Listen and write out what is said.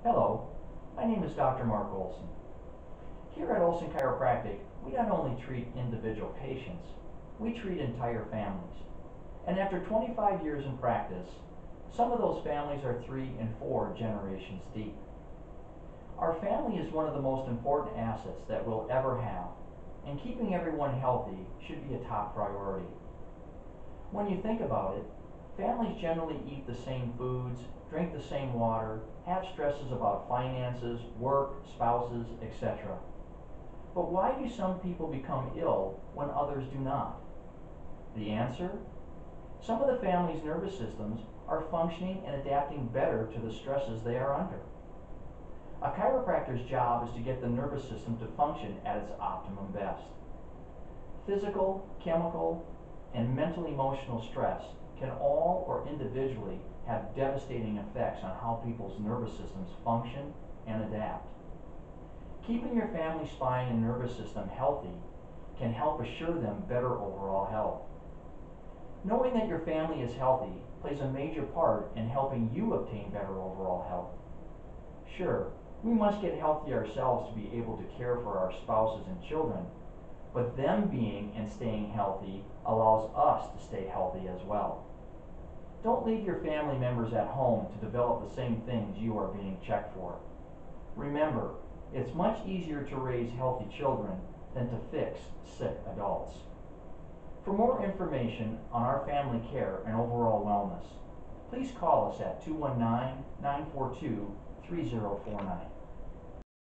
Hello, my name is Dr. Mark Olson. Here at Olson Chiropractic, we not only treat individual patients, we treat entire families. And after 25 years in practice, some of those families are 3 and 4 generations deep. Our family is one of the most important assets that we'll ever have, and keeping everyone healthy should be a top priority. When you think about it, families generally eat the same foods, drink the same water, have stresses about finances, work, spouses, etc. But why do some people become ill when others do not? The answer? Some of the family's nervous systems are functioning and adapting better to the stresses they are under. A chiropractor's job is to get the nervous system to function at its optimum best. Physical, chemical, and mental emotional stress can all or individually have devastating effects on how people's nervous systems function and adapt. Keeping your family spine and nervous system healthy can help assure them better overall health. Knowing that your family is healthy plays a major part in helping you obtain better overall health. Sure, we must get healthy ourselves to be able to care for our spouses and children, but them being and staying healthy allows us to stay healthy as well. Don't leave your family members at home to develop the same things you are being checked for. Remember, it's much easier to raise healthy children than to fix sick adults. For more information on our family care and overall wellness, please call us at 219-942-3049.